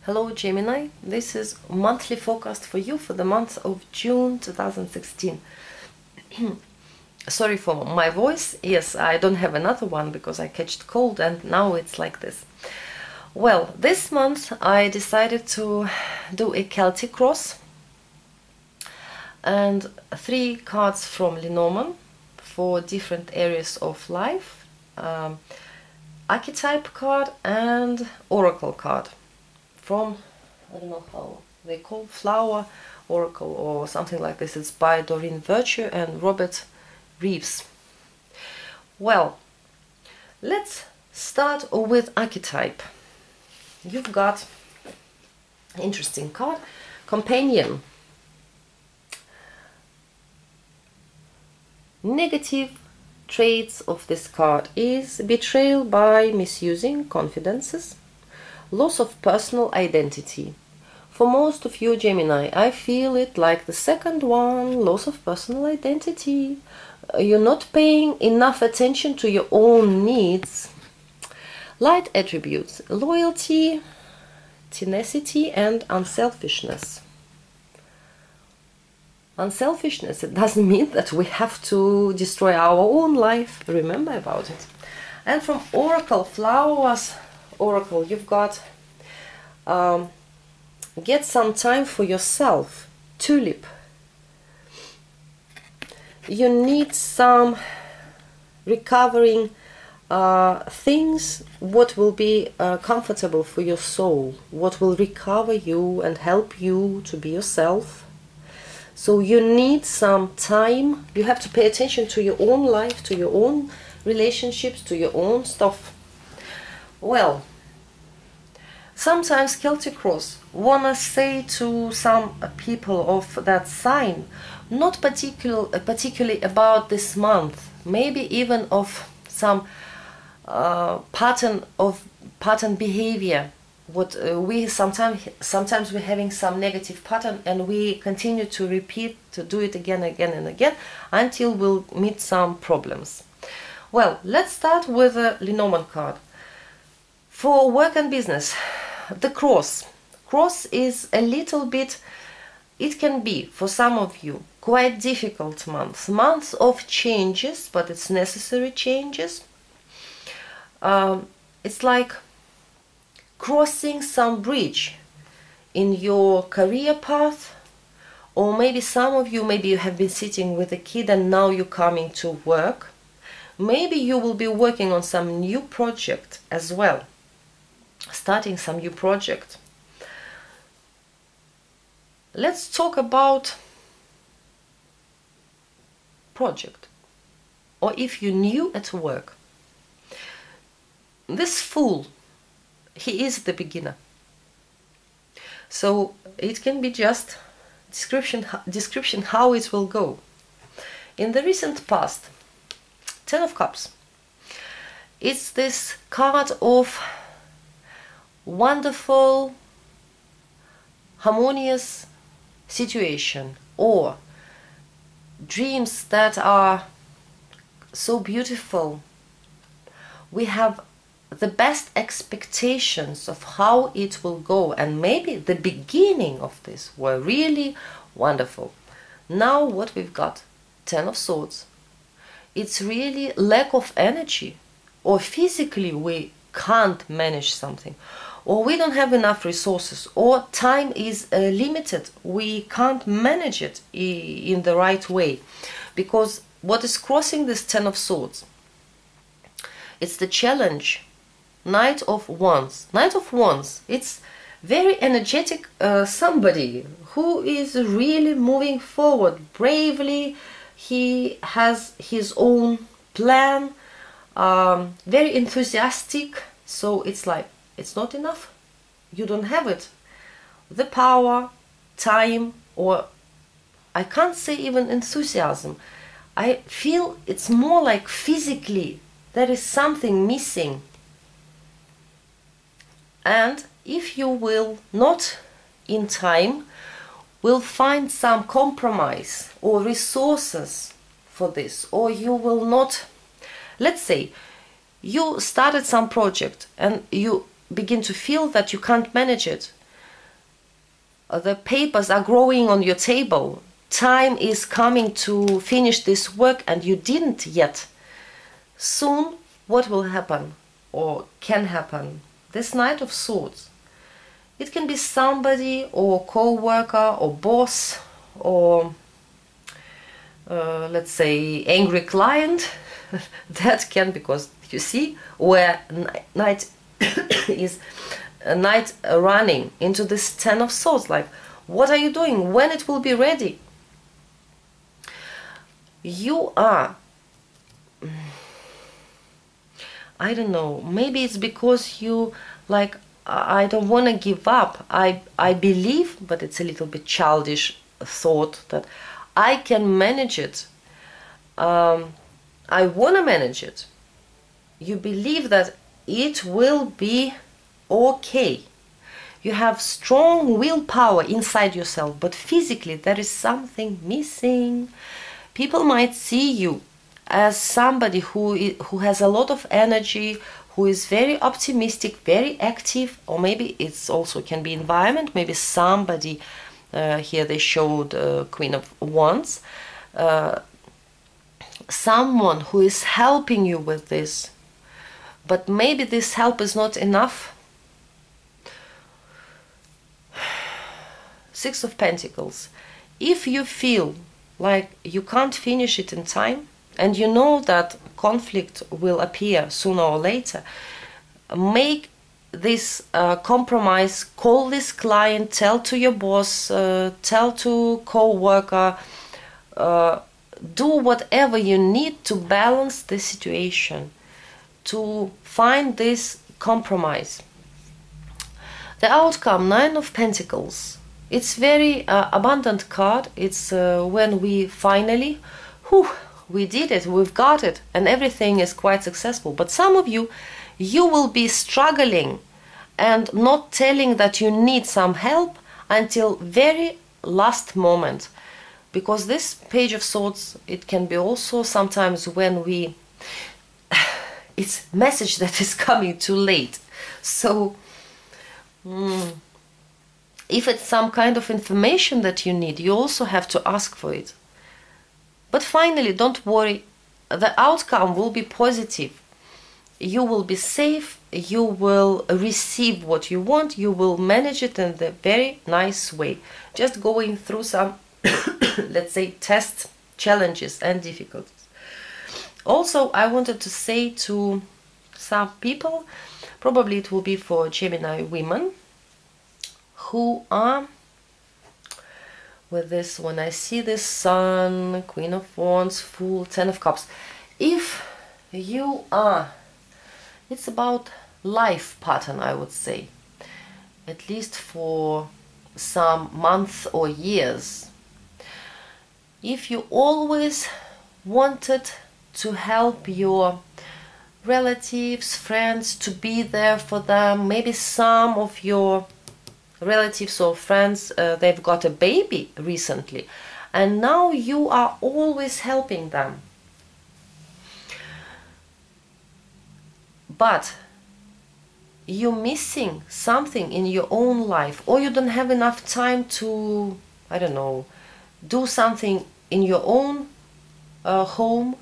Hello Gemini, this is monthly forecast for you for the month of June 2016. Sorry for my voice, yes, I don't have another one because I catched cold and now it's like this. Well, this month I decided to do a Celtic cross and 3 cards from Lenormand for different areas of life, Archetype card and Oracle card. From, I don't know how they call, Flower Oracle or something like this. It's by Doreen and Roberto Reeves. Well, let's start with Archetype. You've got interesting card, Companion. Negative traits of this card is betrayal by misusing confidences, loss of personal identity. For most of you Gemini, I feel it like the second one, loss of personal identity. You're not paying enough attention to your own needs. Light attributes, loyalty, tenacity and unselfishness. Unselfishness, it doesn't mean that we have to destroy our own life. Remember about it. And from Oracle, Flowers Oracle, you've got get some time for yourself, Tulip. You need some recovering things, what will be comfortable for your soul, what will recover you and help you to be yourself. So you need some time, you have to pay attention to your own life, to your own relationships, to your own stuff. Well, sometimes Celtic Cross wanna say to some people of that sign, not particularly about this month, maybe even of some pattern behavior. What we sometimes we're having some negative pattern and we continue to repeat, to do it again and again until we'll meet some problems. Well, let's start with the Lenormand card. For work and business, the cross is a little bit, it can be for some of you quite difficult months of changes, but it's necessary changes. It's like crossing some bridge in your career path, or maybe some of you, maybe you have been sitting with a kid and now you're coming to work. Maybe you will be working on some new project as well, starting some new project. Let's talk about project, or if you're new at work. This Fool, he is the beginner, so it can be just description how it will go. In the recent past, 10 of Cups, it's this card of wonderful, harmonious situation, or dreams that are so beautiful. We have the best expectations of how it will go, and maybe the beginning of this were really wonderful. Now what we've got, 10 of Swords, it's really lack of energy, or physically we can't manage something, or we don't have enough resources, or time is limited, we can't manage it in the right way. Because what is crossing this 10 of Swords, it's the challenge. Knight of Wands. Knight of Wands, it's very energetic somebody who is really moving forward bravely. He has his own plan, very enthusiastic. So it's like, it's not enough, you don't have it, the power, time, or I can't say even enthusiasm. I feel it's more like physically there is something missing. And if you will not in time will find some compromise or resources for this, or you will not, let's say you started some project and you begin to feel that you can't manage it, the papers are growing on your table. Time is coming to finish this work and you didn't yet. Soon, what will happen or can happen? This Knight of Swords. It can be somebody or co-worker or boss or let's say angry client. That can, because you see where Knight is a Knight running into this Ten of Swords, like what are you doing, when it will be ready? You are, I don't know, maybe it's because you like, I don't want to give up. I believe, but it's a little bit childish thought, that I can manage it. I want to manage it. You believe that it will be okay. You have strong willpower inside yourself, but physically there is something missing. People might see you as somebody who has a lot of energy, who is very optimistic, very active, or maybe it's also can be environment. Maybe somebody, here they showed Queen of Wands, someone who is helping you with this, but maybe this help is not enough. Six of Pentacles. If you feel like you can't finish it in time, and you know that conflict will appear sooner or later, make this compromise, call this client, tell to your boss, tell to co-worker, do whatever you need to balance the situation, to find this compromise. The outcome, Nine of Pentacles. It's very abundant card. It's when we finally, we did it, we've got it, and everything is quite successful. But some of you, you will be struggling and not telling that you need some help until very last moment. Because this Page of Swords, it can be also sometimes when we, it's message that is coming too late. So, if it's some kind of information that you need, you also have to ask for it. But finally, don't worry, the outcome will be positive. You will be safe, you will receive what you want, you will manage it in a very nice way. Just going through some let's say tests, challenges and difficulties. Also, I wanted to say to some people, probably it will be for Gemini women, who are with this, when I see this Sun, Queen of Wands, Fool, Ten of Cups, if you are, it's about life pattern, I would say, at least for some months or years. If you always wanted to help your relatives, friends, to be there for them, maybe some of your relatives or friends, they've got a baby recently, and now you are always helping them. But you're missing something in your own life, or you don't have enough time to, I don't know, do something in your own home,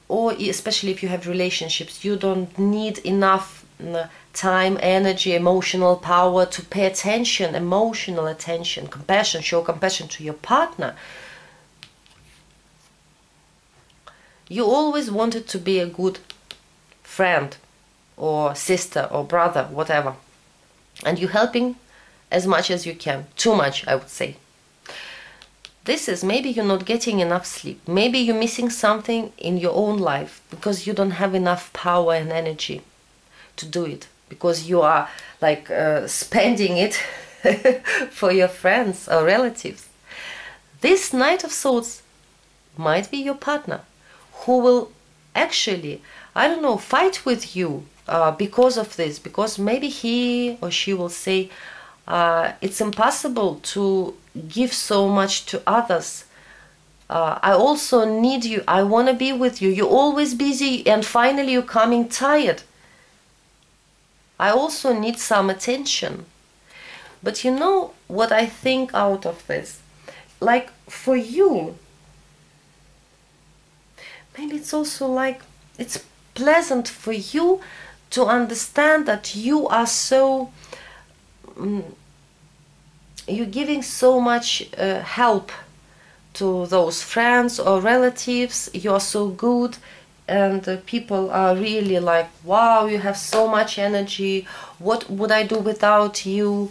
or especially if you have relationships, you don't need enough time, energy, emotional power to pay attention, emotional attention, compassion, show compassion to your partner. You always wanted to be a good friend or sister or brother, whatever, and you're helping as much as you can, too much, I would say. This is, maybe you're not getting enough sleep, maybe you're missing something in your own life because you don't have enough power and energy to do it, because you are like spending it for your friends or relatives. This Knight of Swords might be your partner who will actually, I don't know, fight with you because of this, because maybe he or she will say, it's impossible to give so much to others. I also need you. I want to be with you. You're always busy and finally you're coming tired. I also need some attention. But you know what I think out of this? Like for you, maybe it's also like it's pleasant for you to understand that you are so you're giving so much help to those friends or relatives. You're so good, and people are really like, wow, you have so much energy, what would I do without you,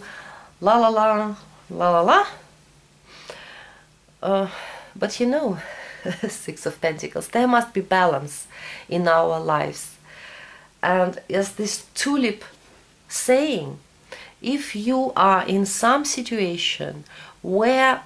la la la la la la. But you know, Six of Pentacles, there must be balance in our lives. And as this tulip saying, if you are in some situation where,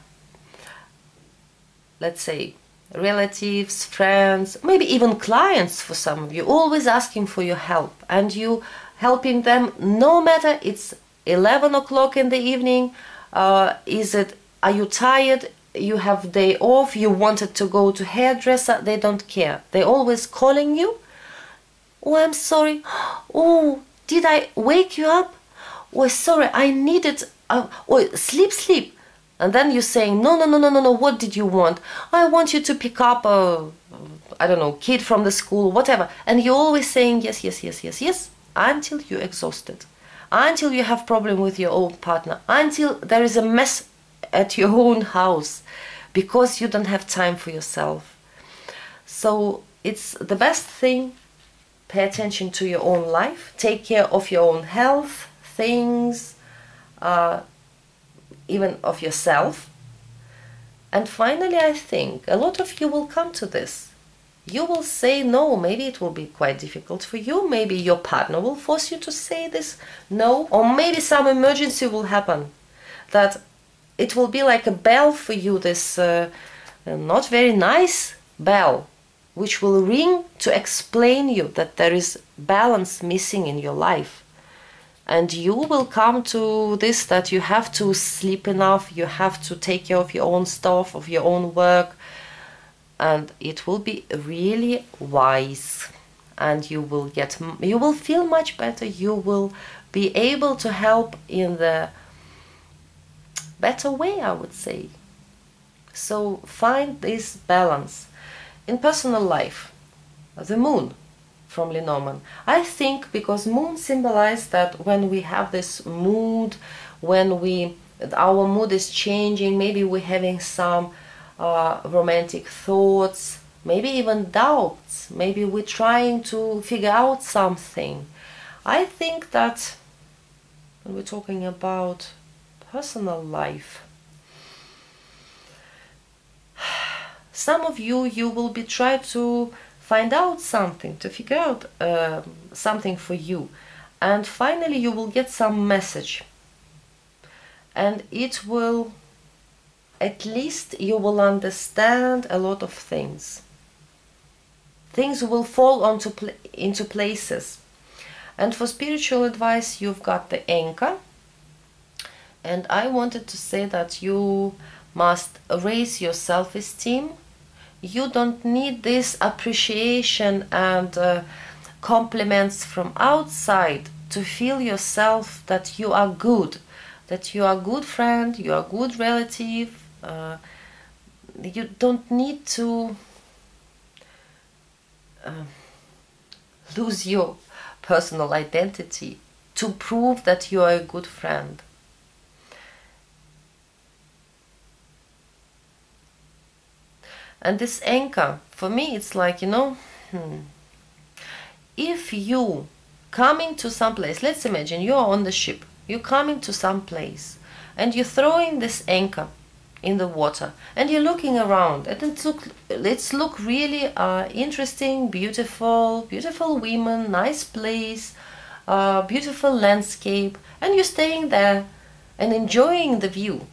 let's say, relatives, friends, maybe even clients for some of you, always asking for your help, and you helping them no matter it's 11 o'clock in the evening, are you tired, you have day off, you wanted to go to hairdresser, they don't care. They're always calling you. Oh, I'm sorry. Oh, did I wake you up? Oh, sorry, I needed... oh, sleep. And then you're saying, no, what did you want? I want you to pick up a, I don't know, kid from the school, whatever. And you're always saying yes, until you're exhausted. Until you have problem with your own partner. Until there is a mess at your own house. Because you don't have time for yourself. So it's the best thing. Pay attention to your own life. Take care of your own health, things, even of yourself. And finally, I think a lot of you will come to this. You will say no. Maybe it will be quite difficult for you. Maybe your partner will force you to say this no. Or maybe some emergency will happen. That it will be like a bell for you, this not very nice bell, which will ring to explain you that there is balance missing in your life. And you will come to this, that you have to sleep enough, you have to take care of your own stuff, of your own work, and it will be really wise. And you will feel much better, you will be able to help in the better way, I would say. So find this balance. In personal life, the moon from Lenormand. I think because moon symbolizes that when we have this mood, when our mood is changing, maybe we're having some romantic thoughts, maybe even doubts, maybe we're trying to figure out something. I think that when we're talking about personal life, some of you will be trying to find out something, to figure out something for you, and finally you will get some message, and it will, at least you will understand a lot of things. Things will fall into places. And for spiritual advice, you've got the anchor, and I wanted to say that you must raise your self-esteem. You don't need this appreciation and compliments from outside to feel yourself that you are good, that you are a good friend, you are a good relative. You don't need to lose your personal identity to prove that you are a good friend. And this anchor, for me, it's like, if you coming to some place, let's imagine you're on the ship, you're coming to some place, and you're throwing this anchor in the water, and you're looking around, and it's look really interesting, beautiful women, nice place, beautiful landscape, and you're staying there and enjoying the view.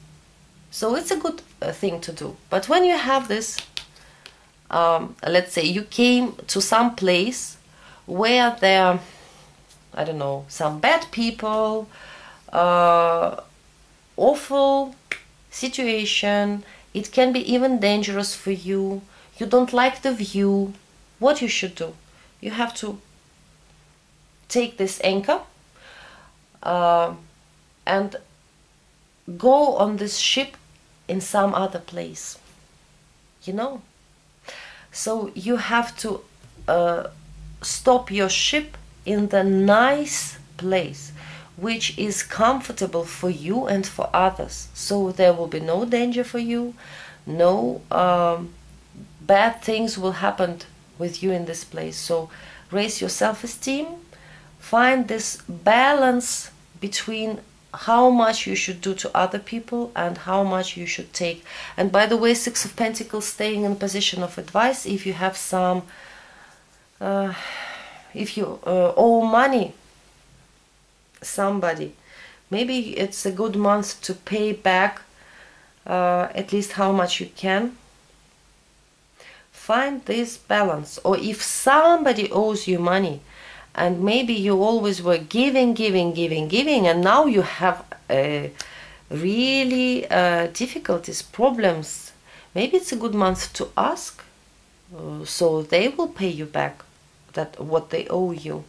So it's a good thing to do. But when you have this, let's say you came to some place where there are, I don't know, some bad people, awful situation, it can be even dangerous for you, you don't like the view. What you should do? You have to take this anchor and go on this ship in some other place, you know. So you have to stop your ship in the nice place, which is comfortable for you and for others. So there will be no danger for you, no bad things will happen with you in this place. So raise your self-esteem, find this balance between how much you should do to other people and how much you should take. And by the way, Six of Pentacles, staying in position of advice, if you have some if you owe money somebody, maybe it's a good month to pay back at least how much you can. Find this balance. Or if somebody owes you money and maybe you always were giving, and now you have really difficulties, problems, maybe it's a good month to ask, so they will pay you back that what they owe you.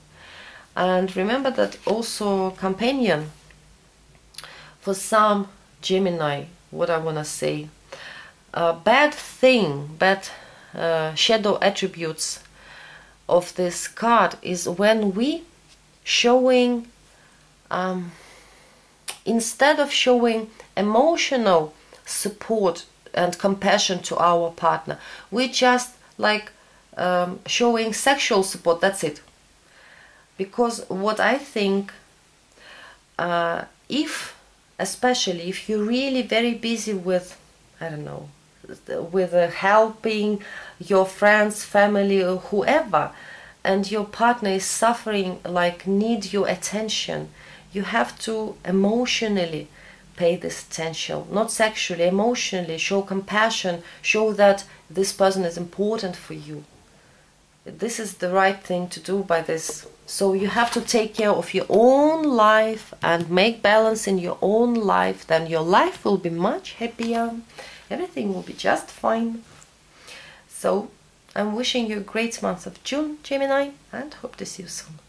And remember that also companion, for some Gemini, what I want to say, bad shadow attributes of this card is when we showing, instead of showing emotional support and compassion to our partner, we just like showing sexual support, that's it. Because what I think, especially if you're really very busy with, I don't know, with helping your friends, family, or whoever, and your partner is suffering, like need your attention, you have to emotionally pay this attention, not sexually, emotionally, show compassion, show that this person is important for you. This is the right thing to do by this. So you have to take care of your own life and make balance in your own life, then your life will be much happier, everything will be just fine. So I'm wishing you a great month of June, Gemini, and hope to see you soon.